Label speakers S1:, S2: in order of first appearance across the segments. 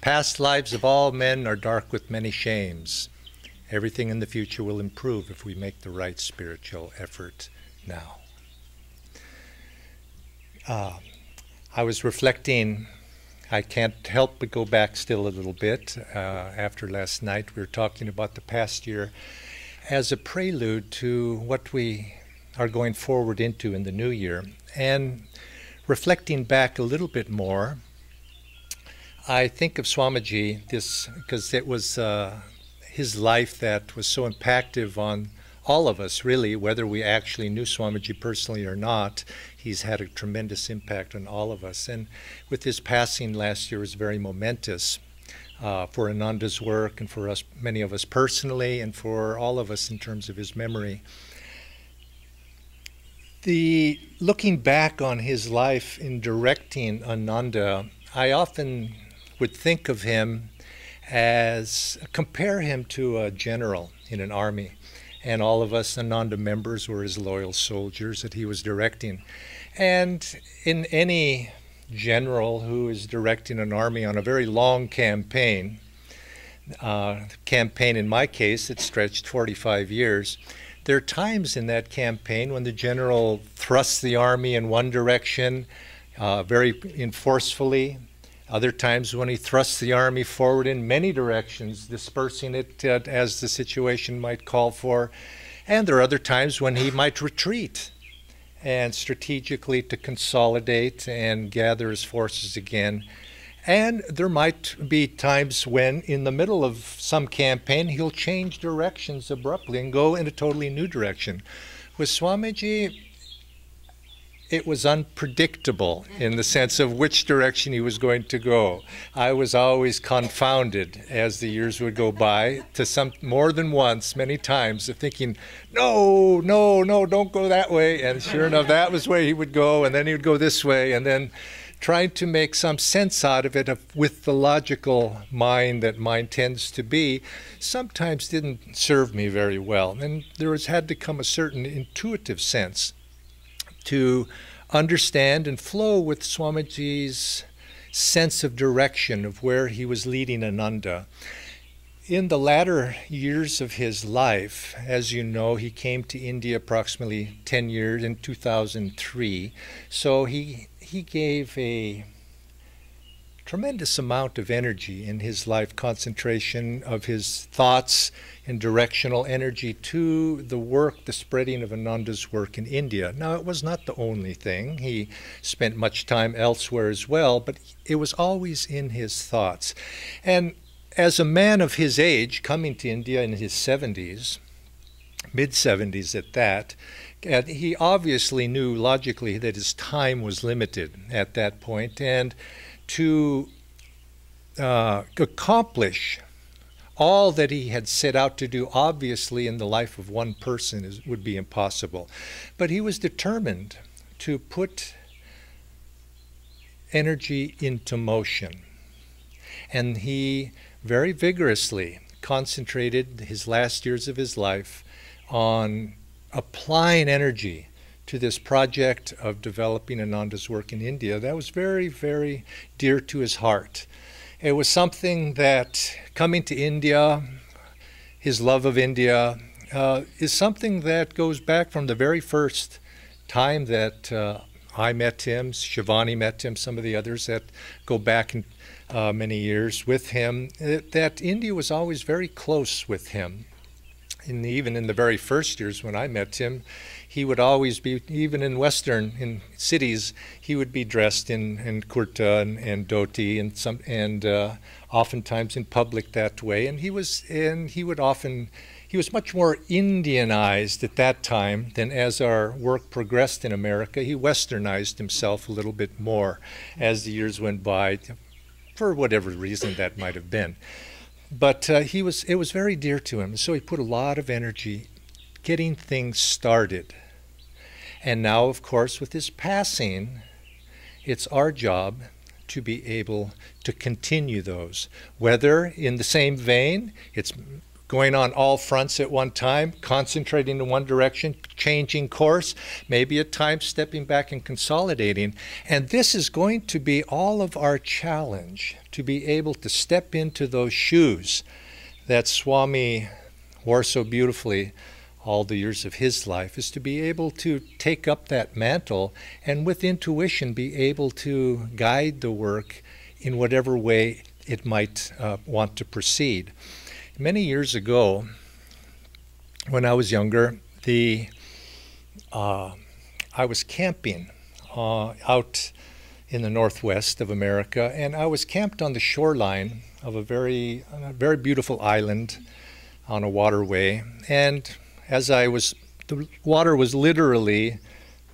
S1: Past lives of all men are dark with many shames. Everything in the future will improve if we make the right spiritual effort now. I was reflecting, I can't help but go back still a little bit. After last night, we were talking about the past year as a prelude to what we are going forward into in the new year. And reflecting back a little bit more, I think of Swamiji, because it was his life that was so impactful on all of us, really, whether we actually knew Swamiji personally or not. He's had a tremendous impact on all of us. And with his passing last year was very momentous for Ananda's work and for us, many of us personally, and for all of us in terms of his memory. Looking back on his life in directing Ananda, I often would think of him compare him to a general in an army. And all of us Ananda members were his loyal soldiers that he was directing. And in any general who is directing an army on a very long campaign in my case, it stretched 45 years, there are times in that campaign when the general thrusts the army in one direction very forcefully. Other times when he thrusts the army forward in many directions, dispersing it as the situation might call for. And there are other times when he might retreat and strategically to consolidate and gather his forces again. And there might be times when in the middle of some campaign he'll change directions abruptly and go in a totally new direction. With Swamiji, it was unpredictable in the sense of which direction he was going to go. I was always confounded as the years would go by, to more than once, many times, of thinking, no, don't go that way. And sure enough, that was where he would go, and then he would go this way, and then trying to make some sense out of it with the logical mind that mine tends to be, sometimes didn't serve me very well. And there had to come a certain intuitive sense to understand and flow with Swamiji's sense of direction of where he was leading Ananda. In the latter years of his life, as you know, he came to India approximately 10 years in 2003. So he gave a tremendous amount of energy in his life, concentration of his thoughts and directional energy to the work, the spreading of Ananda's work in India. Now, it was not the only thing. He spent much time elsewhere as well, but it was always in his thoughts. And as a man of his age, coming to India in his 70s, mid-70s at that, he obviously knew logically that his time was limited at that point, and to accomplish all that he had set out to do, obviously in the life of one person would be impossible. But he was determined to put energy into motion. And he very vigorously concentrated his last years of his life on applying energy to this project of developing Ananda's work in India. That was very, very dear to his heart. It was something that, coming to India, his love of India, is something that goes back from the very first time that I met him, Shivani met him, some of the others that go back many years with him, that India was always very close with him. And even in the very first years when I met him, he would always be, even in cities, he would be dressed in kurta and dhoti and oftentimes in public that way. And he was much more Indianized at that time than as our work progressed in America. He westernized himself a little bit more as the years went by, for whatever reason that might have been. But it was very dear to him, so he put a lot of energy getting things started. And now, of course, with his passing, it's our job to be able to continue those. Whether in the same vein, it's going on all fronts at one time, concentrating in one direction, changing course, maybe at times stepping back and consolidating. And this is going to be all of our challenge, to be able to step into those shoes that Swami wore so beautifully all the years of his life, is to be able to take up that mantle and with intuition be able to guide the work in whatever way it might want to proceed. Many years ago, when I was younger, I was camping out in the northwest of America, and I was camped on the shoreline of a very beautiful island on a waterway. And the water was literally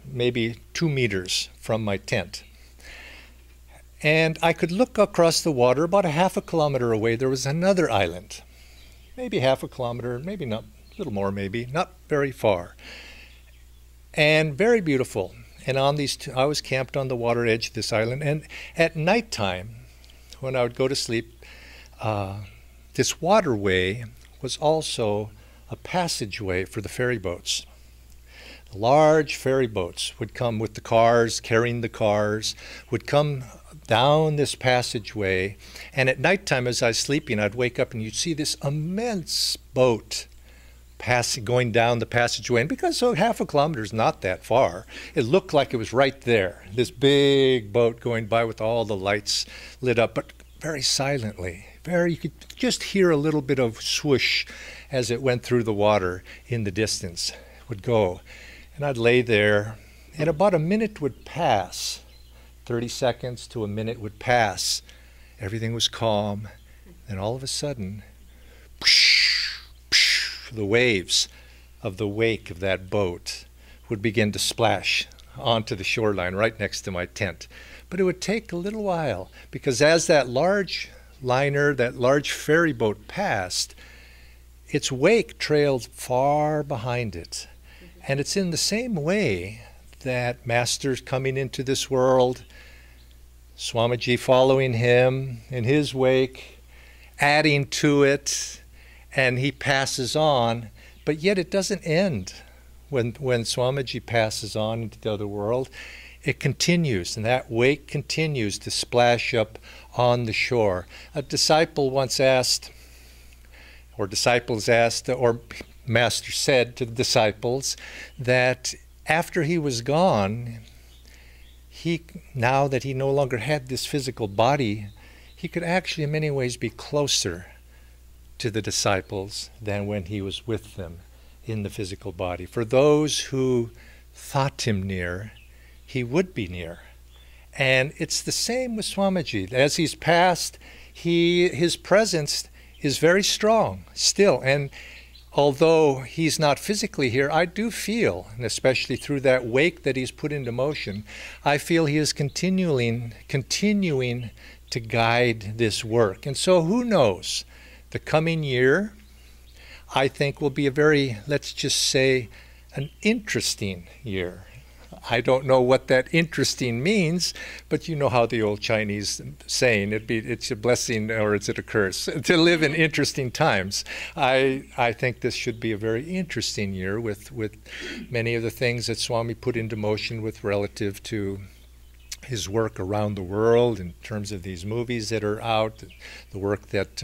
S1: maybe 2 meters from my tent. And I could look across the water. About a half a kilometer away, there was another island. Maybe half a kilometer, maybe not, a little more maybe, not very far. And very beautiful. And on these two, I was camped on the water edge of this island. And at nighttime, when I would go to sleep, this waterway was also a passageway for the ferry boats. Large ferry boats would come with the cars, carrying the cars, would come down this passageway. And at nighttime, as I was sleeping, I'd wake up and you'd see this immense boat going down the passageway. And because half a kilometer is not that far, it looked like it was right there. This big boat going by with all the lights lit up, but very silently. You could just hear a little bit of swoosh as it went through the water in the distance, would go. And I'd lay there, and about a minute would pass. 30 seconds to a minute would pass. Everything was calm. Then all of a sudden, the waves of the wake of that boat would begin to splash onto the shoreline right next to my tent. But it would take a little while, because as that large liner, that large ferry boat passed, its wake trailed far behind it. And it's in the same way that Master's coming into this world, Swamiji following him in his wake, adding to it, and he passes on, but yet it doesn't end when Swamiji passes on into the other world. It continues, and that wake continues to splash up on the shore. A disciple once asked, or disciples asked, or Master said to the disciples that after he was gone, now that he no longer had this physical body, he could actually in many ways be closer to the disciples than when he was with them in the physical body. For those who thought him near, he would be near. And it's the same with Swamiji. As he's passed, his presence is very strong still. And although he's not physically here, I do feel, and especially through that wake that he's put into motion, I feel he is continuing to guide this work. And so who knows? The coming year, I think, will be a very, let's just say, an interesting year. I don't know what that interesting means, but you know how the old Chinese saying, it's a blessing or is it a curse to live in interesting times. I think this should be a very interesting year with many of the things that Swami put into motion with relative to his work around the world in terms of these movies that are out, the work that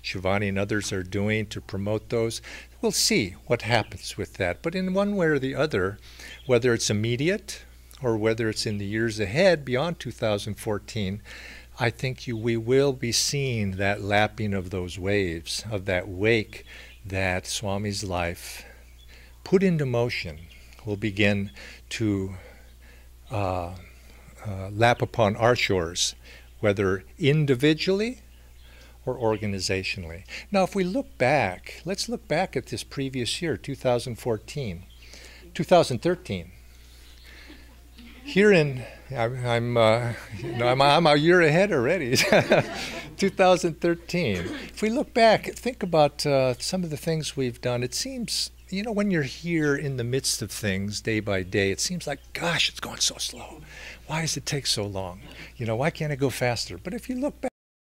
S1: Shivani and others are doing to promote those. We'll see what happens with that. But in one way or the other, whether it's immediate or whether it's in the years ahead beyond 2014, I think we will be seeing that lapping of those waves, of that wake that Swami's life put into motion will begin to lap upon our shores, whether individually or organizationally. Now, if we look back, let's look back at this previous year, 2013. Here I'm a year ahead already. 2013. If we look back, think about some of the things we've done. It seems, when you're here in the midst of things day by day, it seems like, gosh, it's going so slow. Why does it take so long? Why can't it go faster? But if you look back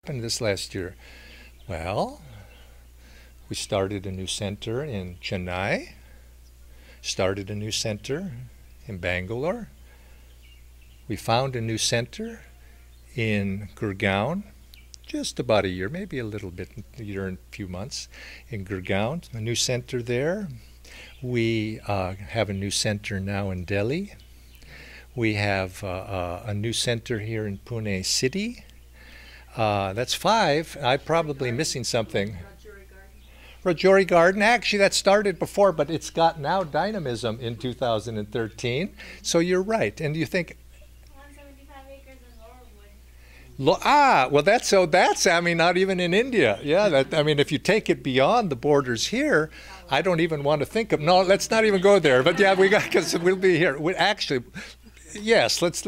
S1: in this last year, well, we started a new center in Chennai, started a new center in Bangalore. We found a new center in Gurgaon, just about a year, maybe a little bit, a year and a few months in Gurgaon, a new center there. We have a new center now in Delhi. We have a new center here in Pune City. That's 5. I'm probably missing something. Rajouri Garden, actually that started before, but it's got now dynamism in 2013. So you're right. And you think,
S2: 175 acres in Laurelwood.
S1: well, that's, I mean, not even in India. Yeah, I mean, if you take it beyond the borders here, I don't even want to think of, no, let's not even go there. But yeah, because we'll be here. Actually, yes, let's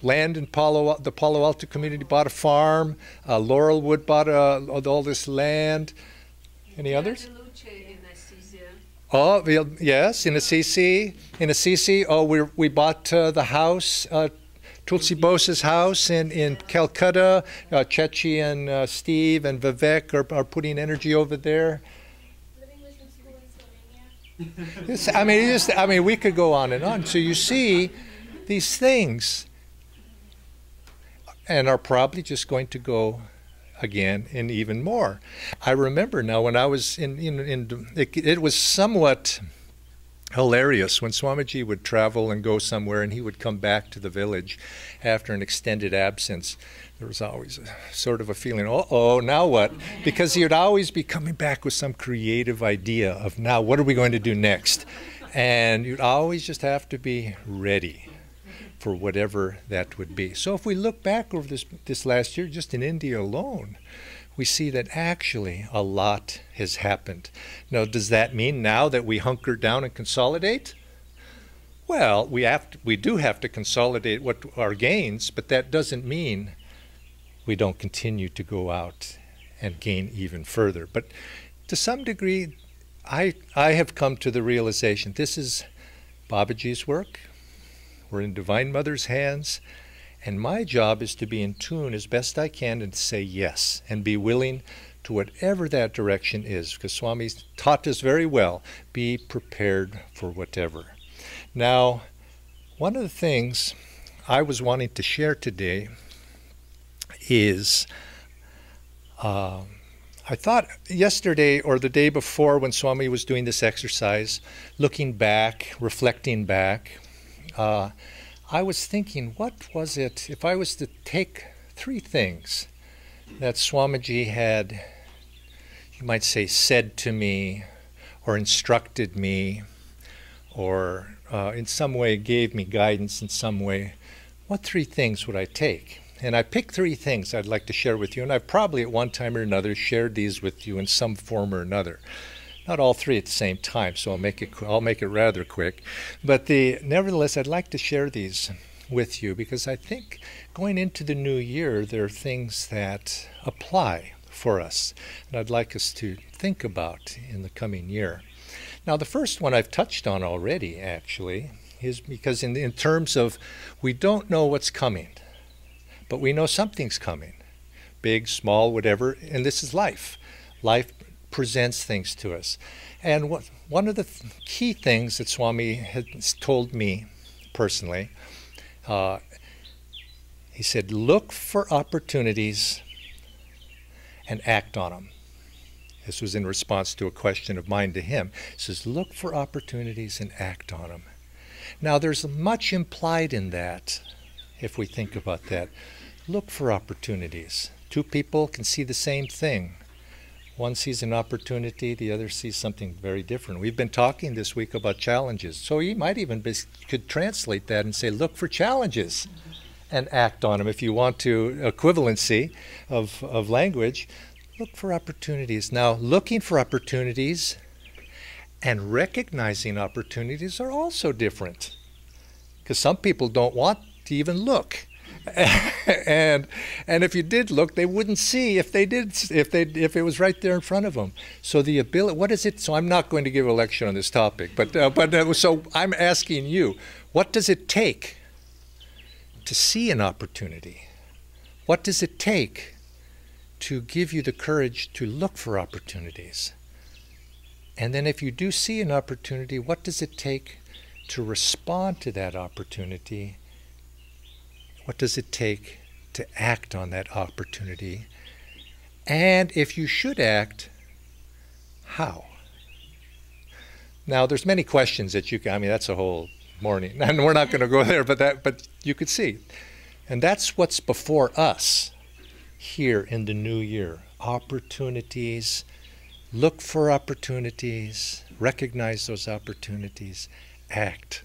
S1: land in the Palo Alto community bought a farm. Laurelwood bought all this land. Any others? Oh, yes, in Assisi. In Assisi, we bought the house, Tulsi Bose's house in Calcutta. Chechi and Steve and Vivek are putting energy over there.
S2: Living mission school in Slovenia.
S1: I mean, we could go on and on. So you see these things, and are probably just going to go again and even more. I remember now when I was it was somewhat hilarious when Swamiji would travel and go somewhere and he would come back to the village after an extended absence. There was always sort of a feeling, uh-oh, now what? Because he would always be coming back with some creative idea of, now what are we going to do next? And you'd always just have to be ready for whatever that would be. So if we look back over this last year, just in India alone, we see that actually a lot has happened. Now, does that mean now that we hunker down and consolidate? Well, we do have to consolidate what our gains, but that doesn't mean we don't continue to go out and gain even further. But to some degree, I have come to the realization this is Babaji's work. We're in Divine Mother's hands, and my job is to be in tune as best I can and to say yes and be willing to whatever that direction is, because Swami taught us very well, be prepared for whatever. Now, one of the things I was wanting to share today is I thought yesterday or the day before when Swami was doing this exercise, looking back, reflecting back, I was thinking, what was it, if I was to take 3 things that Swamiji had, you might say, said to me, or instructed me, or in some way gave me guidance in some way, what 3 things would I take? And I picked 3 things I'd like to share with you, and I've probably at one time or another shared these with you in some form or another. Not all 3 at the same time, so I'll make it rather quick. But nevertheless, I'd like to share these with you because I think going into the new year, there are things that apply for us, and I'd like us to think about in the coming year. Now, the first one I've touched on already, actually, is because in terms of we don't know what's coming, but we know something's coming, big, small, whatever, and this is life. Life presents things to us. And one of the key things that Swami has told me personally, he said, look for opportunities and act on them. This was in response to a question of mine to him. He says, look for opportunities and act on them. Now, there's much implied in that, if we think about that. Look for opportunities. 2 people can see the same thing. One sees an opportunity, the other sees something very different. We've been talking this week about challenges. So you might even could translate that and say, look for challenges and act on them. If you want to, equivalency of language, look for opportunities. Now, looking for opportunities and recognizing opportunities are also different. Because some people don't want to even look. and if you did look, they wouldn't see if it was right there in front of them. So the ability, what is it? So I'm not going to give a lecture on this topic, so I'm asking you, what does it take to see an opportunity? What does it take to give you the courage to look for opportunities? And then if you do see an opportunity, what does it take to respond to that opportunity? What does it take to act on that opportunity? And if you should act, how? Now, there's many questions that you can, I mean, that's a whole morning, and we're not going to go there, but you could see. And that's what's before us here in the new year. Opportunities, look for opportunities, recognize those opportunities, act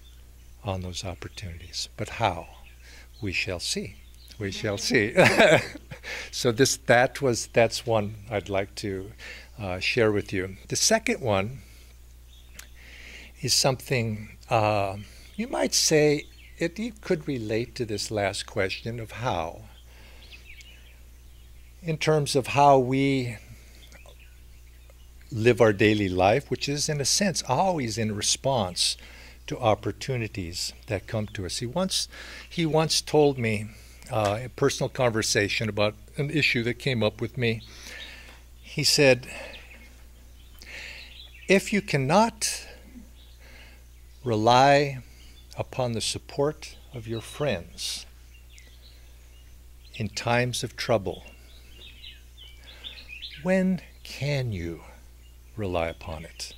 S1: on those opportunities. But how? We shall see. We shall see. So that's one I'd like to share with you. The second one is something you might say it could relate to this last question of how, in terms of how we live our daily life, which is in a sense always in response to opportunities that come to us. He once told me a personal conversation about an issue that came up with me. He said, if you cannot rely upon the support of your friends in times of trouble, when can you rely upon it?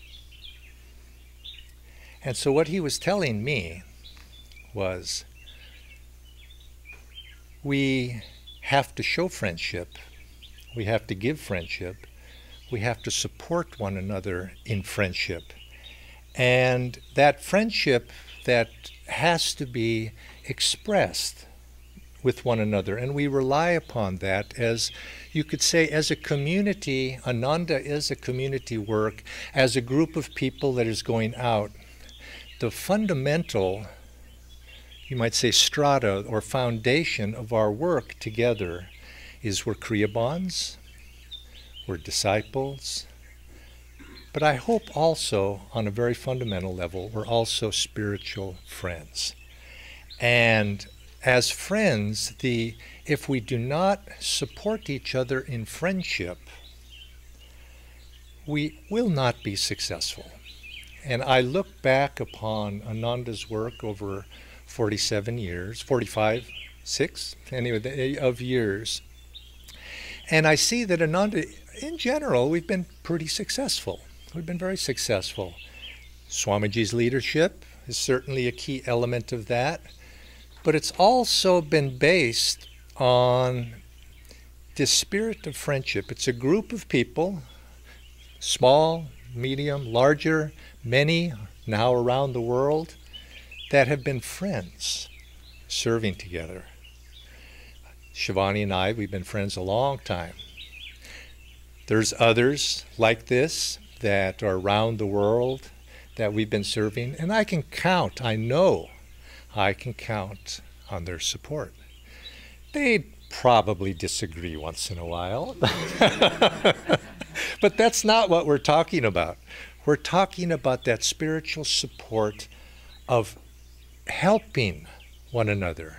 S1: And so what he was telling me was, we have to show friendship, we have to give friendship, we have to support one another in friendship. And that friendship that has to be expressed with one another. And we rely upon that as, you could say, as a community. Ananda is a community work, as a group of people that is going out. The fundamental, you might say, strata or foundation of our work together is we're Kriya bonds, we're disciples, but I hope also, on a very fundamental level, we're also spiritual friends. And as friends, if we do not support each other in friendship, we will not be successful. And I look back upon Ananda's work over 47 years, 45, 6, anyway, of years. And I see that Ananda, in general, we've been pretty successful. We've been very successful. Swamiji's leadership is certainly a key element of that. But it's also been based on this spirit of friendship. It's a group of people, small, medium, larger, many now around the world, that have been friends, serving together. Shivani and I, we've been friends a long time. There's others like this that are around the world that we've been serving, and I can count, I know I can count on their support. They probably disagree once in a while, but that's not what we're talking about. We're talking about that spiritual support of helping one another,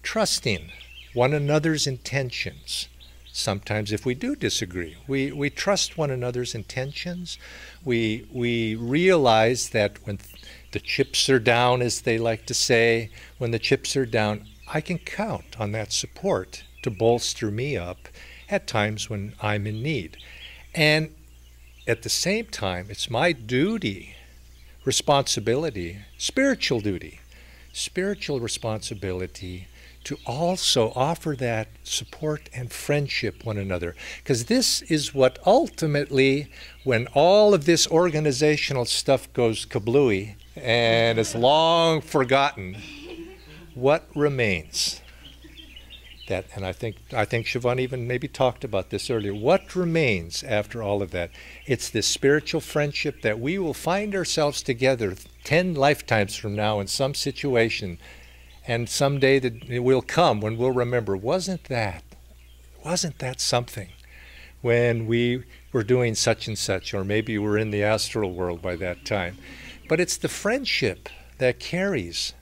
S1: trusting one another's intentions. Sometimes if we do disagree, we trust one another's intentions. We realize that when the chips are down, as they like to say, when the chips are down, I can count on that support to bolster me up at times when I'm in need. And at the same time, it's my duty, responsibility, spiritual responsibility to also offer that support and friendship one another. Because this is what ultimately, when all of this organizational stuff goes kablooey and is long forgotten, what remains? That, and I think Siobhan even maybe talked about this earlier. What remains after all of that? It's this spiritual friendship that we will find ourselves together 10 lifetimes from now in some situation. And someday that will come when we'll remember, wasn't that something when we were doing such and such, or maybe we're in the astral world by that time. But it's the friendship that carries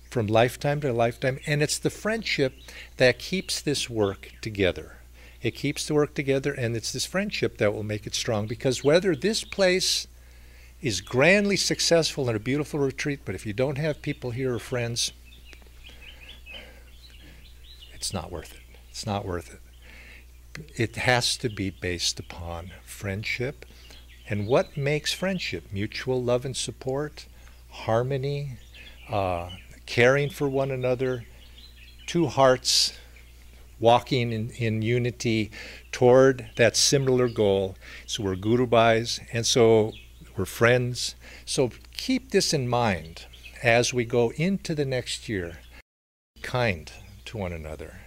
S1: from lifetime to lifetime, and it's the friendship that keeps this work together. It keeps the work together, and it's this friendship that will make it strong, because whether this place is grandly successful in a beautiful retreat, but if you don't have people here or friends, it's not worth it. It's not worth it. It has to be based upon friendship. And what makes friendship? Mutual love and support, harmony, caring for one another, two hearts walking in unity toward that similar goal. So we're Guru Bhais, and so we're friends. So keep this in mind as we go into the next year. Be kind to one another.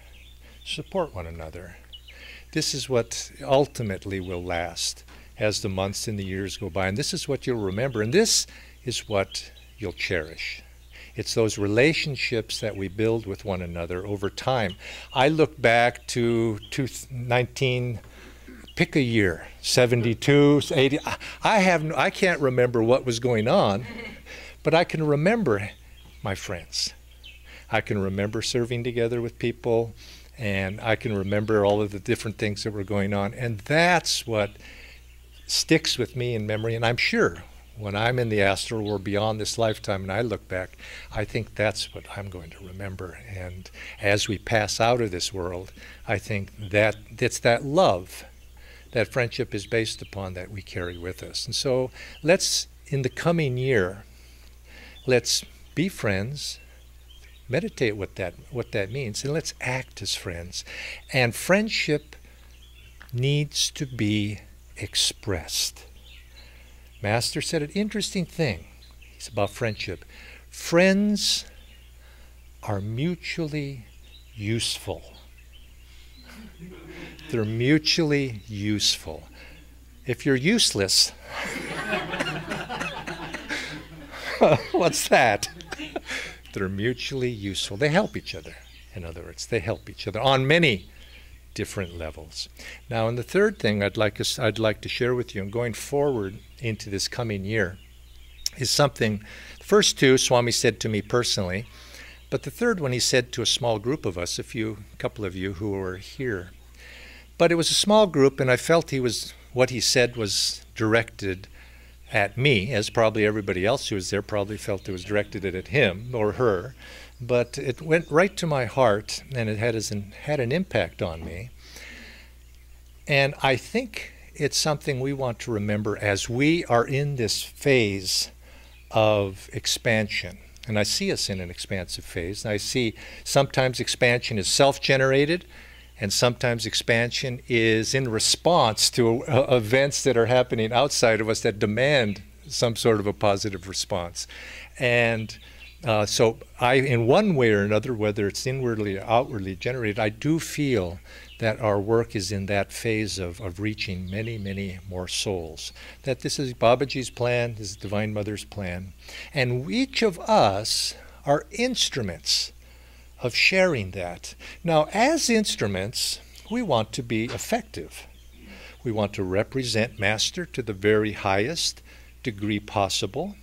S1: Support one another. This is what ultimately will last as the months and the years go by. And this is what you'll remember. And this is what you'll cherish. It's those relationships that we build with one another over time. I look back to 19, pick a year, 72, 80. I can't remember what was going on, but I can remember my friends. I can remember serving together with people, and I can remember all of the different things that were going on. And that's what sticks with me in memory. And I'm sure when I'm in the astral world beyond this lifetime and I look back, I think that's what I'm going to remember. And as we pass out of this world, I think that it's that love that friendship is based upon that we carry with us. And so let's, in the coming year, let's be friends, meditate what that means, and let's act as friends. And friendship needs to be expressed. Master said an interesting thing. It's about friendship. Friends are mutually useful. They're mutually useful. If you're useless, what's that? They're mutually useful. They help each other. In other words, they help each other on many different levels. Now, and the third thing I'd like to share with you, and going forward into this coming year, is something. The first two, Swami said to me personally, but the third one he said to a small group of us, a couple of you who were here. But it was a small group, and I felt what he said was directed at me, as probably everybody else who was there probably felt it was directed at him or her. But it went right to my heart, and it had an impact on me. And I think it's something we want to remember as we are in this phase of expansion. And I see us in an expansive phase. And I see sometimes expansion is self-generated, and sometimes expansion is in response to events that are happening outside of us that demand some sort of a positive response. And so in one way or another, whether it's inwardly or outwardly generated, I do feel that our work is in that phase of reaching many, many more souls. That this is Babaji's plan, this is Divine Mother's plan. And each of us are instruments of sharing that. Now, as instruments, we want to be effective. We want to represent Master to the very highest degree possible.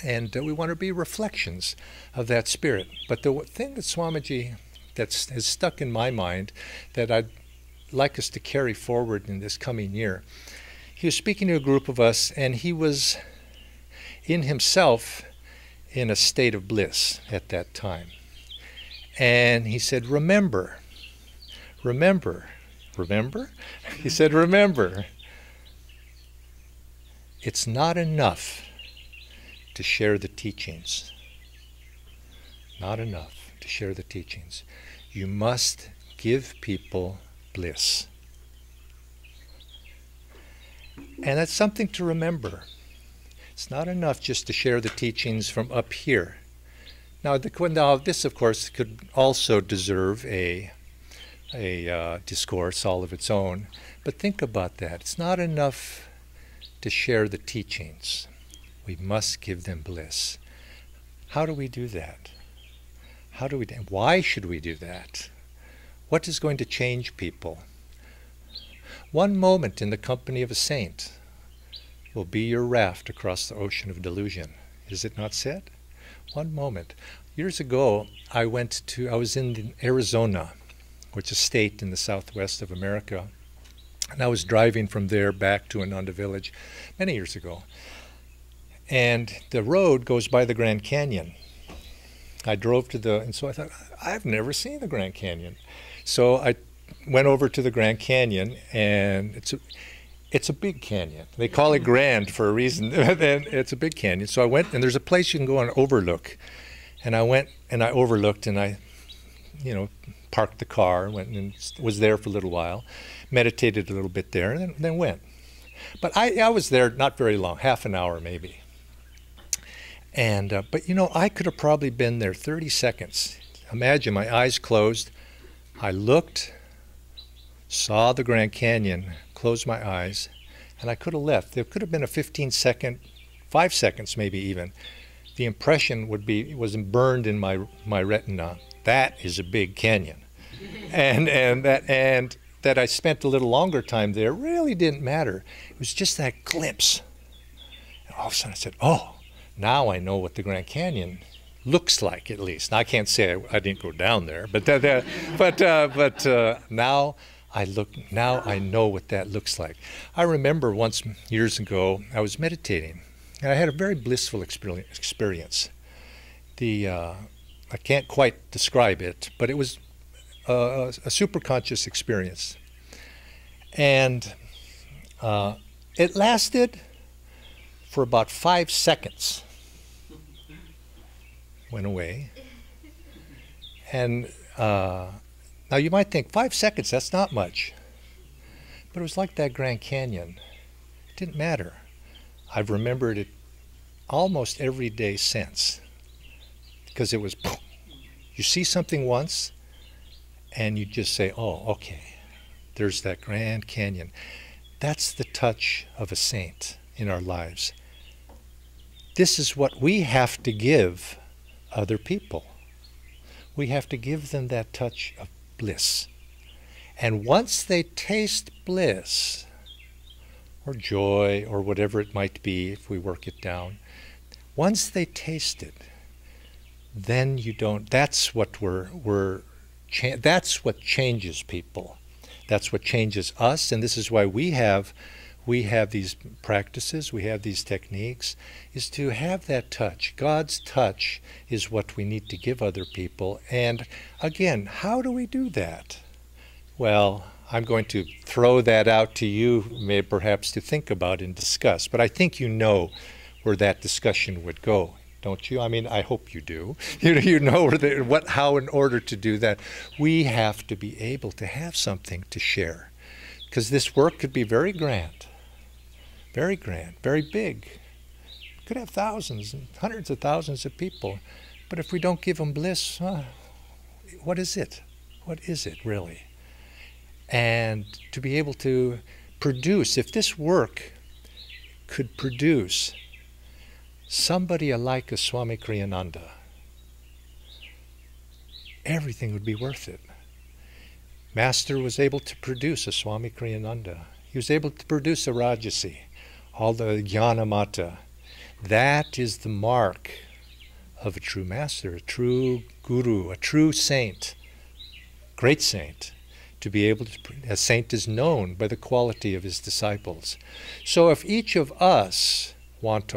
S1: And we want to be reflections of that spirit. But the thing that Swamiji has stuck in my mind that I'd like us to carry forward in this coming year, he was speaking to a group of us, and he was in himself in a state of bliss at that time. And he said, remember. He said, remember. It's not enough to share the teachings. Not enough to share the teachings. You must give people bliss. And that's something to remember. It's not enough just to share the teachings from up here. Now, this, of course, could also deserve a discourse all of its own. But think about that. It's not enough to share the teachings. We must give them bliss. How do we do that? Why should we do that? What is going to change people? One moment in the company of a saint will be your raft across the ocean of delusion. Is it not said? One moment. Years ago, I was in Arizona, which is a state in the southwest of America. And I was driving from there back to Ananda village many years ago. And the road goes by the Grand Canyon. I drove to and so I thought, I've never seen the Grand Canyon. So I went over to the Grand Canyon, and it's a big canyon. They call it grand for a reason. And it's a big canyon. So I went, and there's a place you can go and overlook. And I went and I overlooked, and I, parked the car, went and was there for a little while, meditated a little bit there, and then went. But I was there not very long, half an hour maybe. And but I could have probably been there 30 seconds. Imagine my eyes closed. I looked, saw the Grand Canyon, closed my eyes, and I could have left. There could have been a 15-second, 5 seconds maybe even. The impression was burned in my retina. That is a big canyon, and that I spent a little longer time there really didn't matter. It was just that glimpse. And all of a sudden I said, "Oh, now I know what the Grand Canyon looks like, at least." Now, I can't say I didn't go down there, but now I know what that looks like. I remember once years ago I was meditating, and I had a very blissful experience. I can't quite describe it, but it was a superconscious experience, and it lasted for about 5 seconds. Went away. And now you might think 5 seconds, that's not much. But it was like that Grand Canyon. It didn't matter. I've remembered it almost every day since. Because it was, you see something once, and you just say, "Oh, okay, there's that Grand Canyon." That's the touch of a saint in our lives. This is what we have to give other people. We have to give them that touch of bliss. And once they taste bliss, or joy, or whatever it might be, if we work it down, once they taste it, then that's what that's what changes people. That's what changes us, and this is why we have these practices, we have these techniques, is to have that touch. God's touch is what we need to give other people. And again, how do we do that? Well, I'm going to throw that out to you, maybe perhaps to think about and discuss, but I think you know where that discussion would go, don't you? I mean, I hope you do. You know how in order to do that, we have to be able to have something to share. Because this work could be very grand, very big. Could have thousands and hundreds of thousands of people. But if we don't give them bliss, what is it? What is it really? And to be able to produce, if this work could produce somebody like a Swami Kriyananda, everything would be worth it. Master was able to produce a Swami Kriyananda. He was able to produce a Rajasi, all the Jnanamata. That is the mark of a true master, a true guru, a true saint, great saint. To be able to, a saint is known by the quality of his disciples. So if each of us want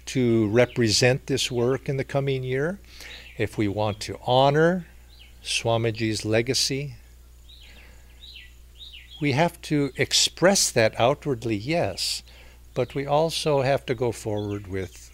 S1: to represent this work in the coming year, if we want to honor Swamiji's legacy, we have to express that outwardly, yes, but we also have to go forward with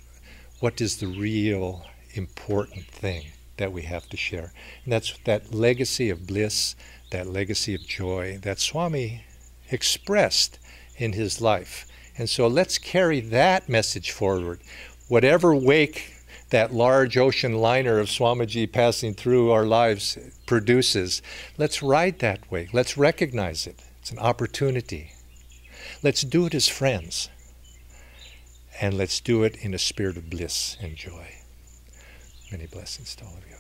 S1: what is the real important thing that we have to share. And that's that legacy of bliss, that legacy of joy that Swami expressed in his life. And so let's carry that message forward. Whatever wake that large ocean liner of Swamiji passing through our lives produces, let's ride that wake. Let's recognize it. It's an opportunity. Let's do it as friends. And let's do it in a spirit of bliss and joy. Many blessings to all of you.